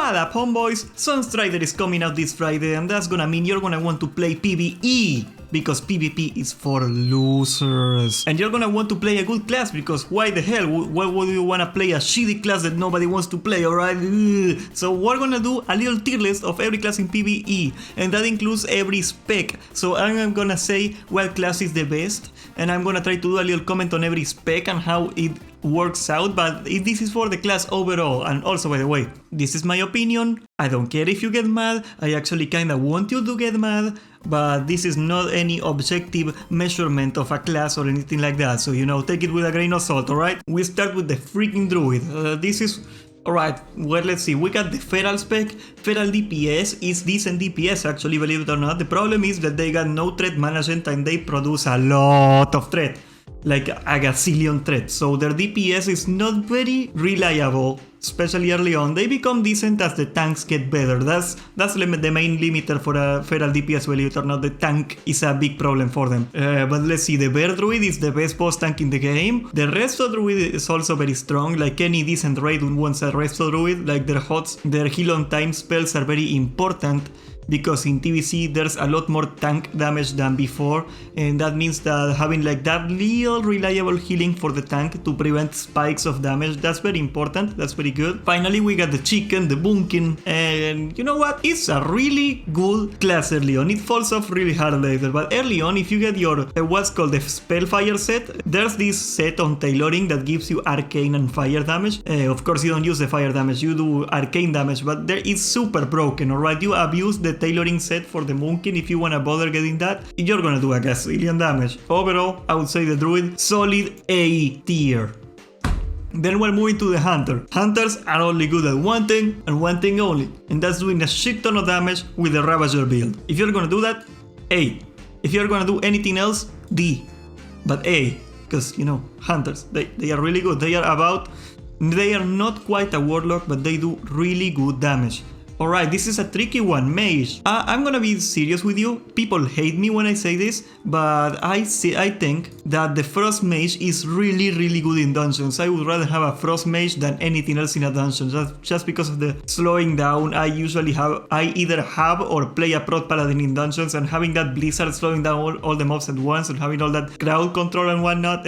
What up, homeboys? Sunstrider is coming out this Friday, and that's gonna mean you're gonna want to play PVE, because PvP is for losers. And you're gonna want to play a good class, because why the hell would you wanna play a shitty class that nobody wants to play, alright? So we're gonna do a little tier list of every class in PvE, and that includes every spec. So I'm gonna say what class is the best, and I'm gonna try to do a little comment on every spec and how it works out, but this is for the class overall. And also, by the way, this is my opinion. I don't care if you get mad. I actually kinda want you to get mad, but this is not any objective measurement of a class or anything like that, so you know, take it with a grain of salt, alright? We start with the freaking Druid. This is... Alright, well, let's see, we got the Feral spec. Feral DPS is decent DPS actually, believe it or not. The problem is that they got no threat management and they produce a lot of threat. Like a gazillion threats, so their DPS is not very reliable, especially early on. They become decent as the tanks get better. That's the main limiter for a Feral DPS, believe it or not. The tank is a big problem for them. But let's see, the Bear Druid is the best boss tank in the game. The Resto Druid is also very strong, like any decent raid wants a Resto Druid. Like their heal on time spells are very important, because in TBC there's a lot more tank damage than before, and that means that having like that little reliable healing for the tank to prevent spikes of damage, that's very important, that's very good. Finally, we got the Chicken, the Bunkin, and you know what? It's a really good class early on. It falls off really hard later, but early on, if you get your what's called the Spellfire set, there's this set on tailoring that gives you arcane and fire damage. Of course, you don't use the fire damage, you do arcane damage, but there it's super broken, alright? You abuse the tailoring set for the Munkin. If you wanna bother getting that, you're gonna do a gazillion damage. Overall, I would say the Druid, solid A tier. Then we're moving to the Hunter. Hunters are only good at one thing and one thing only, and that's doing a shit ton of damage with the Ravager build. If you're gonna do that, A. If you're gonna do anything else, D. But A, because you know, Hunters, they are really good. They are not quite a Warlock, but they do really good damage. Alright, this is a tricky one, Mage. I'm gonna be serious with you. People hate me when I say this, but I think that the Frost Mage is really good in dungeons. I would rather have a Frost Mage than anything else in a dungeon, just because of the slowing down. I either have or play a Prot Paladin in dungeons, and having that Blizzard slowing down all the mobs at once and having all that crowd control and whatnot,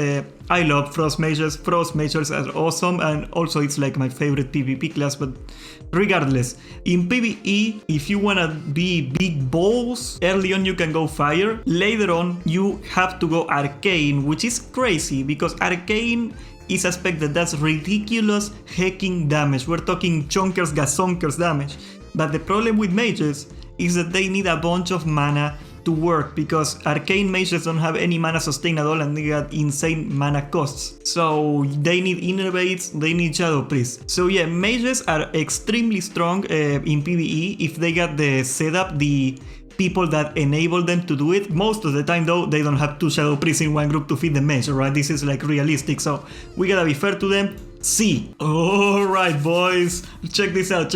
I love Frost Mages. Frost Mages are awesome, and also it's like my favorite PvP class. But regardless, in PvE, if you wanna be big balls, early on you can go Fire. Later on you have to go Arcane, which is crazy because Arcane is a spec that does ridiculous hacking damage. We're talking chonkers, gazonkers damage. But the problem with mages is that they need a bunch of mana to work, because arcane mages don't have any mana sustain at all and they got insane mana costs. So they need innervates, they need shadow priests. So yeah, mages are extremely strong in PvE if they got the setup, the people that enable them to do it. Most of the time though, they don't have two shadow priests in one group to feed the mage, right? This is like realistic, so we gotta be fair to them. C. Alright boys, check this out.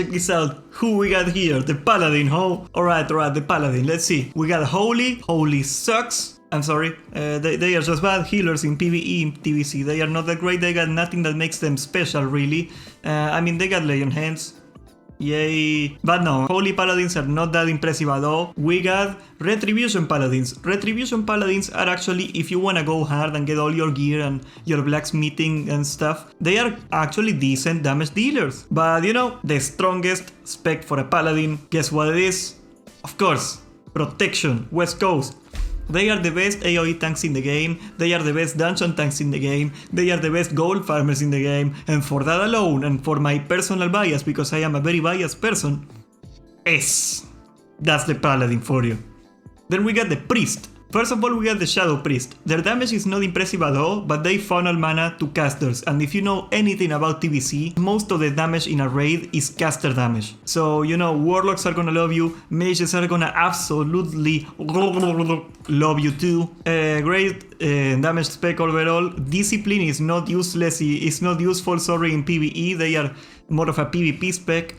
Who we got here? The Paladin, huh? Alright, the Paladin, let's see. We got Holy. Holy sucks. I'm sorry, they are just bad healers in PvE, in TBC. They are not that great, they got nothing that makes them special really. I mean, they got Legion Hands. Yay. But no, Holy Paladins are not that impressive at all. We got Retribution Paladins. Retribution Paladins are actually, if you wanna go hard and get all your gear and your blacksmithing and stuff, they are actually decent damage dealers. But you know, the strongest spec for a Paladin, guess what it is? Of course, Protection, West Coast. They are the best AoE tanks in the game, they are the best dungeon tanks in the game, they are the best gold farmers in the game, and for that alone, and for my personal bias, because I am a very biased person, S. That's the Paladin for you. Then we got the Priest. First of all, we got the Shadow Priest. Their damage is not impressive at all, but they funnel mana to casters, and if you know anything about TBC, most of the damage in a raid is caster damage. So, you know, Warlocks are gonna love you, Mages are gonna absolutely love you too. Great damage spec overall. Discipline is not useless, it's not useful, sorry, in PvE, they are more of a PvP spec.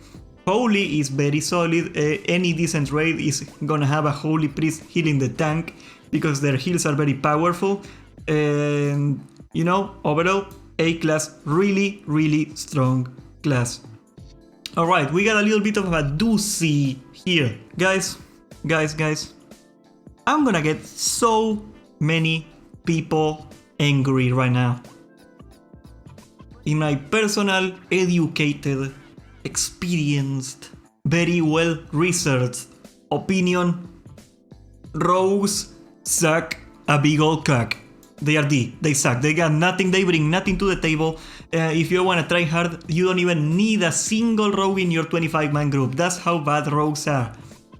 Holy is very solid, any decent raid is gonna have a Holy Priest healing the tank, because their heals are very powerful, and you know, overall A class, really strong class. Alright, we got a little bit of a doozy here. Guys. I'm gonna get so many people angry right now. In my personal, educated, experienced, very well researched opinion, rogues suck a big old cock. They are D. They suck. They got nothing. They bring nothing to the table. If you want to try hard, you don't even need a single rogue in your 25-man group. That's how bad rogues are.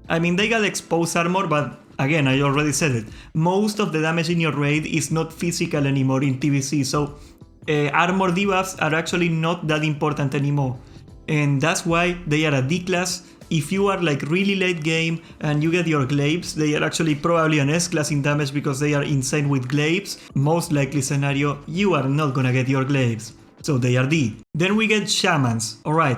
I mean, they got exposed armor, but again, I already said it. Most of the damage in your raid is not physical anymore in TBC, so armor debuffs are actually not that important anymore. And that's why they are a D class. If you are like really late game and you get your glaives, they are actually probably an S class in damage because they are insane with glaives. Most likely scenario, you are not gonna get your glaives. So they are D. Then we get shamans. Alright.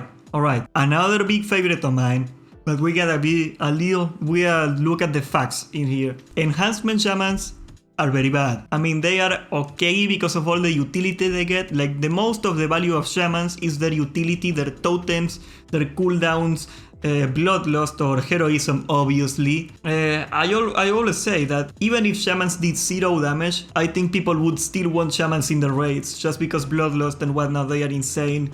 Another big favorite of mine. But we gotta be a little, we gotta look at the facts in here. Enhancement shamans are very bad. I mean, they are okay because of all the utility they get. Like, the most of the value of shamans is their utility, their totems, their cooldowns, bloodlust or heroism, obviously. I always say that even if shamans did 0 damage, I think people would still want shamans in the raids, just because bloodlust and whatnot, they are insane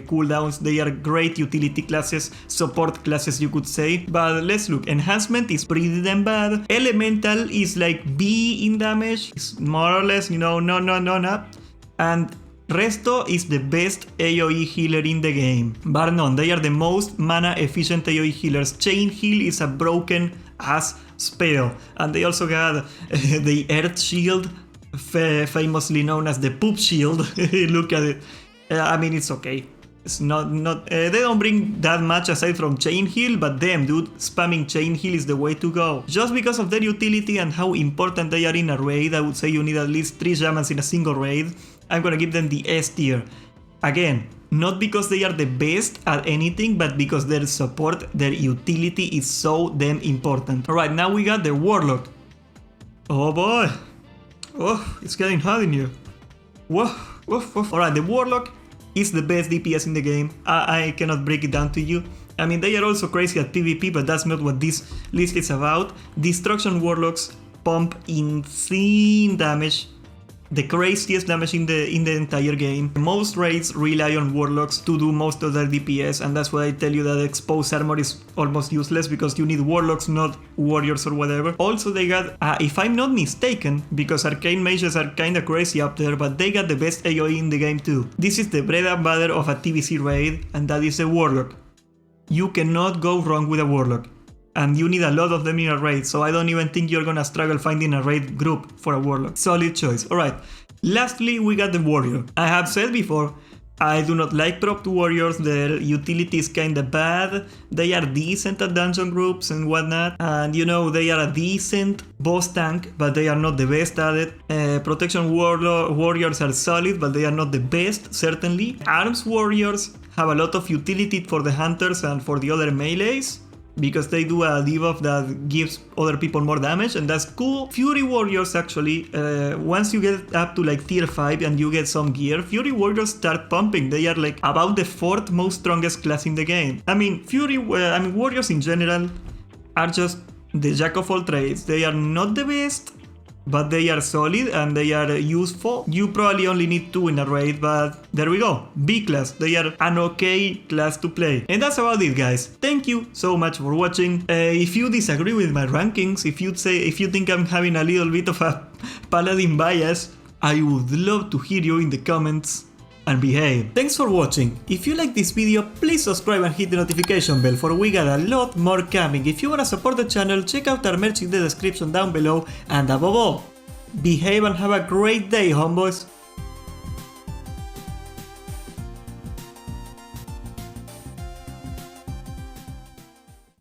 cooldowns. They are great utility classes, support classes, you could say. But let's look. Enhancement is pretty damn bad. Elemental is like B in damage. It's more or less, you know, no. And Resto is the best AoE healer in the game, bar none. They are the most mana efficient AoE healers. Chain Heal is a broken ass spell, and they also got the Earth Shield, famously known as the Poop Shield. Look at it. I mean, it's okay. It's not they don't bring that much aside from Chain Heal, but damn dude, spamming Chain Heal is the way to go. Just because of their utility and how important they are in a raid, I would say you need at least 3 shamans in a single raid. I'm gonna give them the S tier. Again, not because they are the best at anything, but because their support, their utility is so damn important. Alright, now we got the Warlock. Oh boy. Oh, it's getting hot in here. Whoa. Alright, the Warlock is the best DPS in the game. I cannot break it down to you. I mean, they are also crazy at PvP, but that's not what this list is about. Destruction Warlocks pump insane damage. The craziest damage in the entire game. Most raids rely on Warlocks to do most of their DPS, and that's why I tell you that exposed armor is almost useless, because you need Warlocks, not Warriors or whatever. Also, they got, if I'm not mistaken, because Arcane Mages are kinda crazy up there, but they got the best AoE in the game too. This is the bread and butter of a TBC raid, and that is a Warlock. You cannot go wrong with a Warlock. And you need a lot of them in a raid, so I don't even think you're gonna struggle finding a raid group for a Warlock. Solid choice. Alright, lastly we got the Warrior. I have said before, I do not like propped warriors, their utility is kinda bad. They are decent at dungeon groups and whatnot, and you know, they are a decent boss tank, but they are not the best at it. Protection warriors are solid, but they are not the best, certainly. Arms warriors have a lot of utility for the hunters and for the other melees, because they do a debuff that gives other people more damage, and that's cool. Fury Warriors actually, once you get up to like tier 5 and you get some gear, Fury Warriors start pumping. They are like about the 4th most strongest class in the game. I mean, Warriors in general are just the jack of all trades. They are not the best, but they are solid and they are useful. You probably only need 2 in a raid, but there we go. B class. They are an okay class to play. And that's about it, guys. Thank you so much for watching. If you disagree with my rankings, if you think I'm having a little bit of a paladin bias, I would love to hear you in the comments. And behave. Thanks for watching. If you like this video, please subscribe and hit the notification bell, for we got a lot more coming. If you wanna support the channel, check out our merch in the description down below, and above all, behave and have a great day, homeboys.